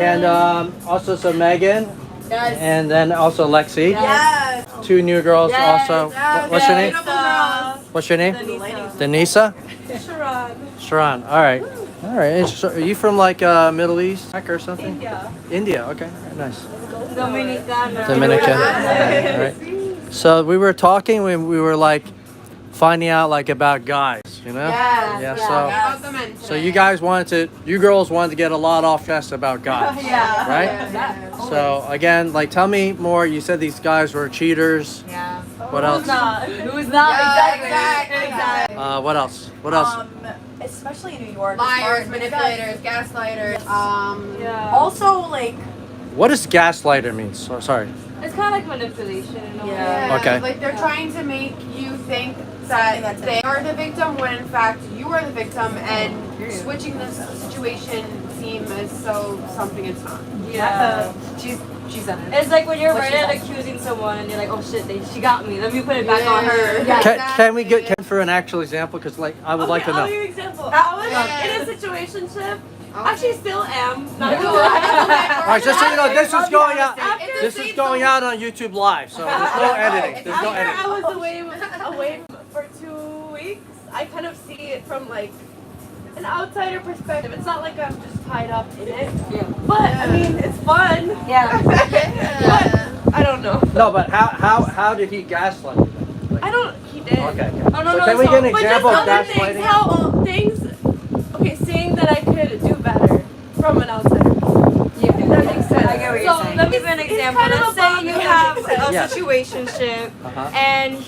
And also so Megan. Yes. And then also Lexi. Yes. 2 new girls also. Yes. What's your name? What's your name? Denisa. Denisa? Sharon. All right. All right. So are you from like Middle East or something? India. Okay. All right, nice. Dominican. All right. So we were talking when we were like finding out like about guys, you know? Yeah. So you girls wanted to get a lot off chest about guys. Right? So again, like tell me more. You said these guys were cheaters. Yeah. What else? Who's not? Exactly. What else? What else? Especially in New York. Liars, manipulators, gaslighters. Also, like. What does gaslighter mean? So, sorry. It's kind of like manipulation in a way. Yeah. Okay. Like they're trying to make you think that they are the victim when in fact you are the victim, and switching the situation seem as so something it's not. Yeah. She said it. It's like when you're right at accusing someone and you're like, oh shit, she got me. Let me put it back on her. Yeah, Can we get for an actual example? Because like I would like to know. I'll give you an example. I was in a situationship. Actually, still am. Not gonna lie. All right, just so you know, this is going out. This is going out on YouTube Live, so there's no editing. There's no editing. I was away for 2 weeks. I kind of see it from like an outsider perspective. It's not like I'm just tied up in it. Yeah. But I mean, it's fun. Yeah. But I don't know. No, but how did he gaslight you? Like, He did. Okay. Oh, no, So no, can we get an but example of just other things, gaslighting? okay, saying that I could do better from an outsider. Yeah. That makes sense. I get what you're saying. Let me give an example. Let's say you have a Yes. situationship Uh-huh. and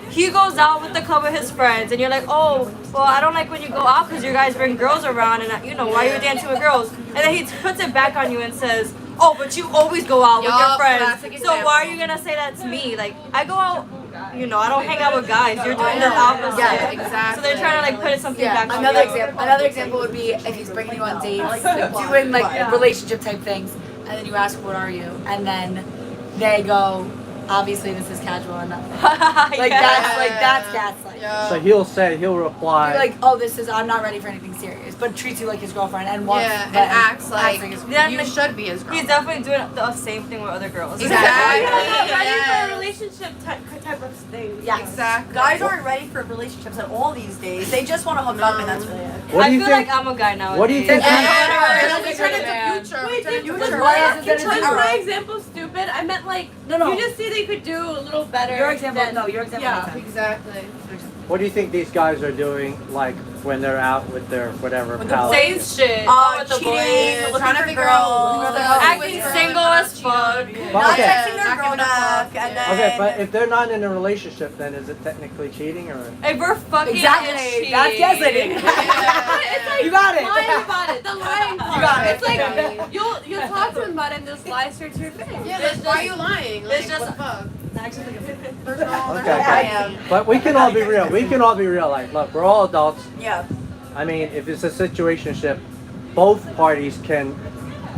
he goes out with a couple of his friends and you're like, oh, well, I don't like when you go out because you guys bring girls around and why you're dancing with girls. And then he puts it back on you and says, oh, but you always go out with your friends. So why are you going to say that's me? Like, I go out, I don't hang out with guys. You're doing the opposite. Yeah, exactly. So they're trying to like put something back on Another you. example. Another example would be if he's bringing you on dates, doing like relationship type things, and then you ask, "What are you?" and then they go, "Obviously, this is casual enough." That's gaslighting. So he'll reply. You're like, "Oh, I'm not ready for anything serious," but treats you like his girlfriend and wants and acts like Yeah, you like, should be his girl. He's definitely doing the same thing with other girls. Exactly. I'm not ready Yes. for a relationship type of thing. Yeah, Exactly. Guys aren't ready for relationships at all these days. They just want to hook up, and that's really it. What I do you feel think? like I'm a guy now. What do you think? We turn Wait, into future. Was my example stupid? I meant like No. you just see they could do a little better. Your example, than- no, your example. Yeah. makes sense. Exactly. What do you think these guys are doing, like when they're out with their whatever With the pals? Same shit. Oh, with the cheating, boys. looking Trying to for figure girls, out looking for the- girls. Acting single as fuck. Well, Not okay. texting their Not girl giving a back, fuck, and yeah. then. Okay, but if they're not in a relationship, then is it technically cheating or? If we're fucking, Exactly. it's cheating. That's gaslighting. It's like You got it. lying about it. The lying part. got it. It's like you'll talk to him about it and just lie straight to your face. Yeah, It's like, why are just- you lying? it's Like, just- what the fuck? Okay. I am. But we can all be real. We can all be real. Like, look, we're all adults. Yeah. I mean, if it's a situationship, both parties can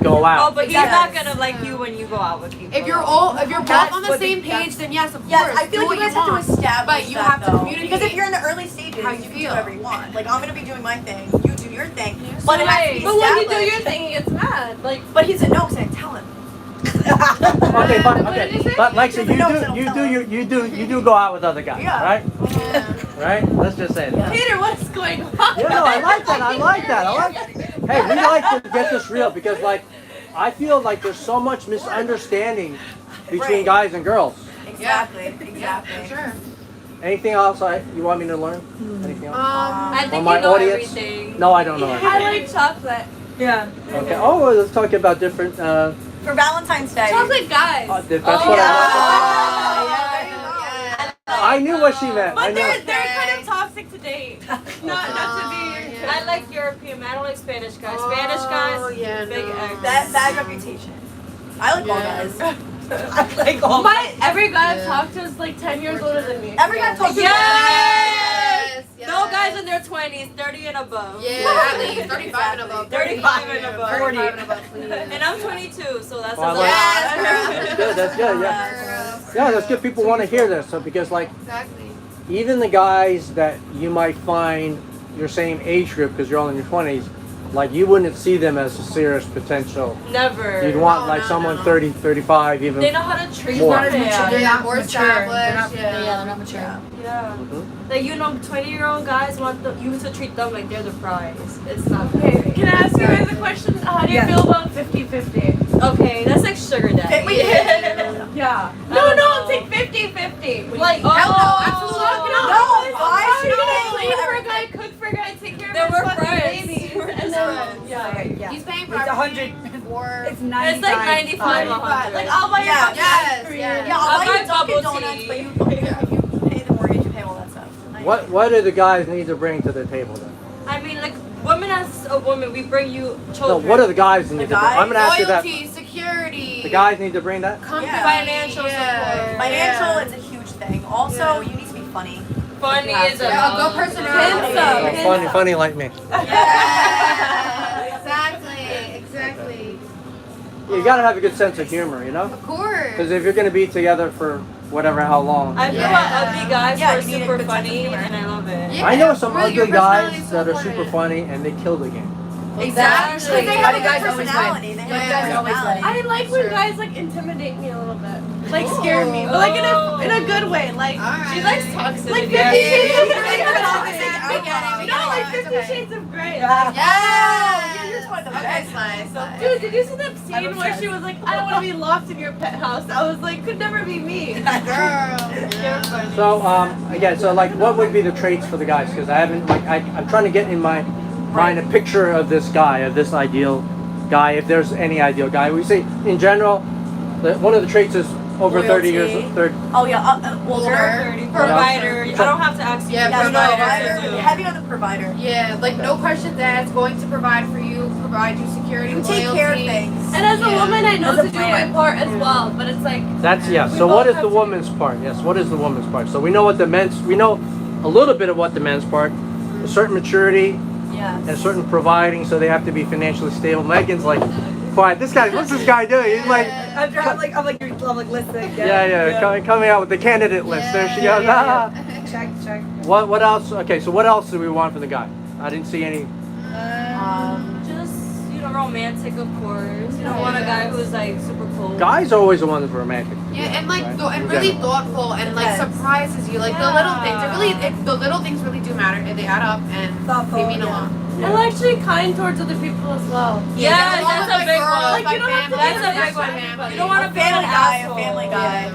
go Oh, out. but he's Yes. not gonna like you when you go out with people. If you're both That's on the what same the- page, then yes, of Yes, course. I feel do like you what guys have to want. establish But you that, have to though. communicate. Because if you're in the early stages, How you you can do feel. whatever you want. Like, I'm going to be doing my thing, you do your thing. But it has to be But when you do established. your thing, he gets mad. Like, But he said no, because I didn't tell him. Okay, but What did you say? Lexi, No, no, you do go out with other guys, Yeah. right? Yeah. Right? Let's just say that. Peter, what's going on? Yeah, no, I like that. I like that. Hey, we like to get this real because, like, I feel like there's so much misunderstanding between Right. guys and girls. Exactly. Yeah, for sure. Anything else you want me to learn? Anything else? I For think my you know audience? everything. No, I don't know. I Anything. like chocolate. Yeah. Okay. Oh, well, let's talk about different. For Valentine's Day. Chocolate guys. That's what Yeah. I knew what she meant. I But know. they're kind of toxic to date. not to be. yeah. I like European men. I don't like Spanish guys. Spanish guys, Oh, yeah, big no. eggs. Bad reputation. I like all Yeah. guys. I like all guys. Every guy I've Yeah. talked to is like 10 years older than me. Every guy talks Yes! Yes. No guys in their 20s, 30 and above. Yeah, at least 35 and above. 35 and above. 35 and above, please. And I'm 22, so that's Well, a I lot. like- Yes, That's good. That's good. Yeah. girl. Yeah, that's good. People want to hear this. So because like Exactly. even the guys that you might find your same age group because you're all in your 20s, like you wouldn't see them as a serious potential. Never. You'd want No, like no, someone no. 30, 35, even. They know how to treat More. women. They're Yeah, not more mature. They're not, established, yeah. they're not mature. Yeah. Mhm. Like, you know, 20-year-old guys want you to treat them like they're the prize. It's not Okay, okay. can I ask you guys a question? How do you Yeah. feel about 50-50? Okay, that's like sugar daddy. Yeah. No, take 50-50. Like, Oh, Hell no, absolutely absolutely not. not. No, why you're should gonna I clean for a everything? guy, cook for a guy, take care Then of we're his fucking friends. baby. We're And just then, friends. yeah. Okay, yeah. He's paying for It's everything 100. for. It's 90. It's like 95, 100. Like, I'll buy you Yeah, fucking yes, ice cream. yes. Yeah, I'll I'll buy buy you Dunkin' bubble Donuts, tea. but if you pay the mortgage, you pay all that stuff. What do the guys need to bring to the table then? I mean, like, women as a woman, we bring you No, children. what do the guys need to bring? I'm gonna ask you that. Loyalty, security. The guys need to bring that. Company, Financial support. Financial, it's a huge thing. Also, Yeah. you need to be funny. Funny is a Yeah, a good personality. Oh, funny like me. Yeah, exactly. You gotta have a good sense of humor, you know? Of course. Because if you're gonna be together for whatever how long. I feel Yeah. about ugly guys Yeah, who are you need a super good sense of funny, humor. and I love it. Yeah, I know some really, your ugly guys personality is that so are super important. funny and they kill the game. Exactly. Because they have a Ugly good guys always personality. They have a Yeah. good personality. I like when guys like intimidate me a little bit, like scare me, but like in a good way. Like Alright. She likes toxicity. like 50 Yeah. Shades of Yeah. Grey. Yeah. We get it. No, like It's 50 okay. Shades of Grey. Yeah. Yeah. You're one of the Okay, best. nice. Dude, did you see that I'm scene where obsessed. she was like, I don't want to be locked in your pet house? I was like, could never be me. Girl. Yeah. So again, so like, what would be the traits for the guys? Because I haven't like I'm trying to get in my mind a picture of this guy, of this ideal guy, if there's any ideal guy. We say in general, one of the traits is over 30 years. Loyalty. 30. Oh yeah, older. 30. Provider. I don't have to ask you. Yeah, Yeah, you know what provider. to do. Heavy on the provider. Yeah, like no questions asked, going to provide for you, provide you security, You take care of loyalty. things. And as a Yeah. woman, I know As a to do my man. part as well, but it's like, That's yeah. We So what both is have the to- woman's part? Yes. What is the woman's part? So we know what the men's. We know a little bit of what the men's part. A certain maturity Yeah. and a certain providing, so they have to be financially stable. Megan's like, quiet. This guy. What's this guy doing? He's like. I'm like listening. Yeah. Coming out with the candidate list. There she goes. Ah. Check. What else? Okay, so what else do we want from the guy? I didn't see any. Just, romantic, of course. You don't want a guy who's like super cold. Guys are always the ones romantic. Yeah, and like Right? and In really general. thoughtful and like Yes. surprises you. Like the little things. The little things really do matter, and they add up and Thoughtful, they mean a yeah. lot. and actually kind towards other people as well. Yeah, along that's with a my big girls, one. Like, you don't have to That's be a the big one. family. You don't want A to be an family guy, asshole. a family guy.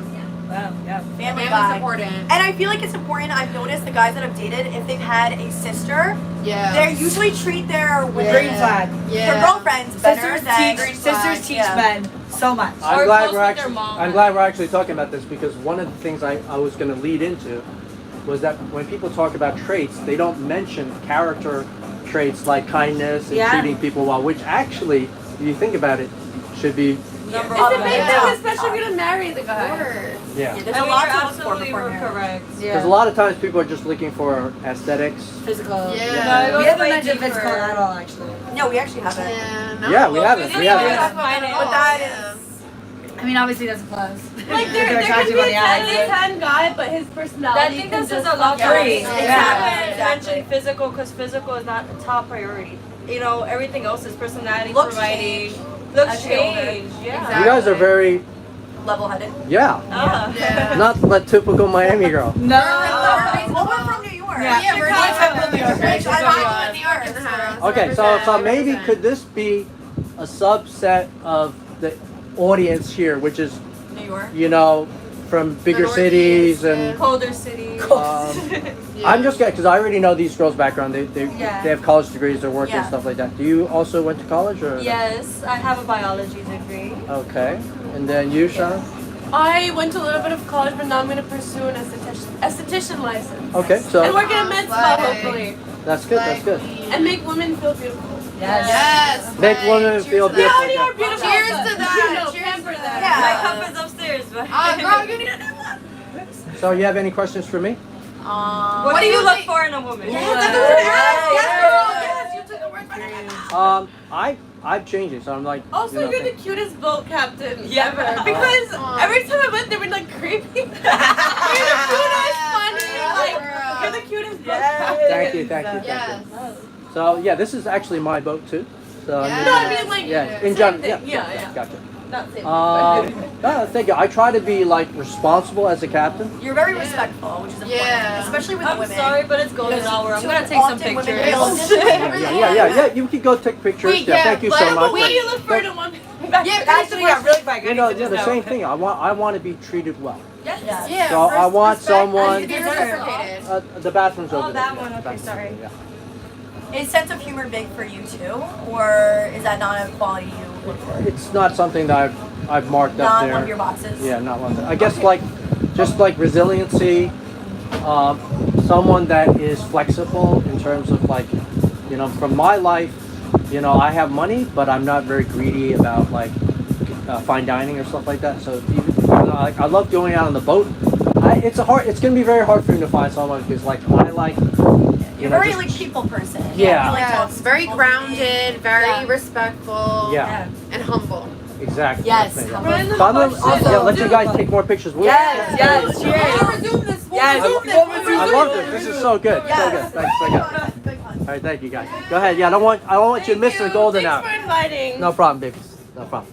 Yeah. Family Family's guy. important. And I feel like it's important. I've noticed the guys that I've dated, if they've had a sister, Yeah. they usually treat their women, Green flag. their Yeah. girlfriends better than Green flag. yeah. men so much. Or close with their mom. I'm glad we're actually talking about this, because one of the things I was going to lead into was that when people talk about traits, they don't mention character traits like kindness and Yeah. treating people well, which actually, if you think about it, should be Number It's a one. big Yeah. thing, especially if you're gonna marry the guy. yeah. There's And a lot you're to look for absolutely before marriage. correct. Because a lot of times people are just looking for aesthetics. Physical. Yeah. No, it We goes haven't way mentioned deeper. physical at all, actually. No, we actually haven't. Yeah, we haven't. didn't We haven't. even talk find it. But that is. I mean, obviously that's a plus. Like They're there can attractive be on a the 10 outside. 10 guy, but his personality. I think can this is just a lot fuck for up. me. Yeah. I haven't Exactly. mentioned physical because physical is not a top priority. Everything else is personality, Looks providing. change. Looks As you get older. change. Yeah. Exactly. You guys are very, Level-headed. yeah, Yeah. not the typical Miami girl. No. Well, we're from New York. Yeah. We're Chicago, New York. Chicago. I'm New York in the house. Okay, so maybe could this be a subset of the audience here, which is, New York. from bigger Northeast, cities and. yeah. Colder city. I'm just getting, because I already know these girls' background. They Yeah. have college degrees, they're working Yeah. stuff like that. Do you also went to college or? Yes, I have a biology degree. Okay, and then you, Sharon? I went to a little bit of college, but now I'm gonna pursue an esthetician license. Okay, And so work in a med spa, hopefully. that's good. That's good. And make women feel beautiful. Yes. Yes. Make women Cheers feel to They that. beautiful. already are beautiful. Cheers but, to that. You know, Cheers pamper to them. that. My Yeah. cup is upstairs, but. Girl, you need a new one. So you have any questions for me? What do you look for in a woman? Yes, that's what I asked. Yes, Yeah. girl. Yes, you took the words right out of my mouth. I'm changing, so I'm like. Also, you're the cutest boat captain Yeah. ever. Because every time I went, they were like creepy. You're the cutest, funny. Like, you're the cutest boat captain. Thank you. Yes. So yeah, this is actually my boat too. So Yeah. No, I mean like yeah, in same general, thing. yeah, Yeah. gotcha. Not same. No, thank you. I try to be like responsible as a captain. You're very respectful, which is important, Yeah. especially with I'm women. sorry, but it's golden Because hour. I'm too gonna take some often women pictures. feel- Yeah. You can go take pictures. Wait, yeah, yeah, thank you but so the much. What do you look for in a woman? Yeah, actually, yeah, really quick. You know, yeah, the same thing. I want to be treated well. Yes. Yeah. So I want someone. Be reciprocated. The bathroom's over Oh, there. that one. Yeah, Okay, bathroom's sorry. over there, Is sense of humor big for you too, or is that not a quality you look for? yeah. It's not something that I've marked up Not there. one of your boxes. Yeah, not one. I guess like just like resiliency, someone that is flexible in terms of like, you know, from my life, you know, I have money, but I'm not very greedy about like fine dining or stuff like that. So even, like, I love going out on the boat. It's gonna be very hard for me to find someone because like I like. You're very like people person. Yeah. You like Yeah, talking it's to very people. grounded, very Yeah. respectful, Yeah. and humble. Exactly. Yes. that's me, humble. yeah. So I'm gonna let you guys take more pictures. Yes. Yes. Cheers. Resume this. Yes. I love this. This is so good. So good. Thanks. So good. All right, thank you guys. Go ahead. Yeah, I don't want you to miss the golden hour. Thanks for inviting. No problem, babies. No problem.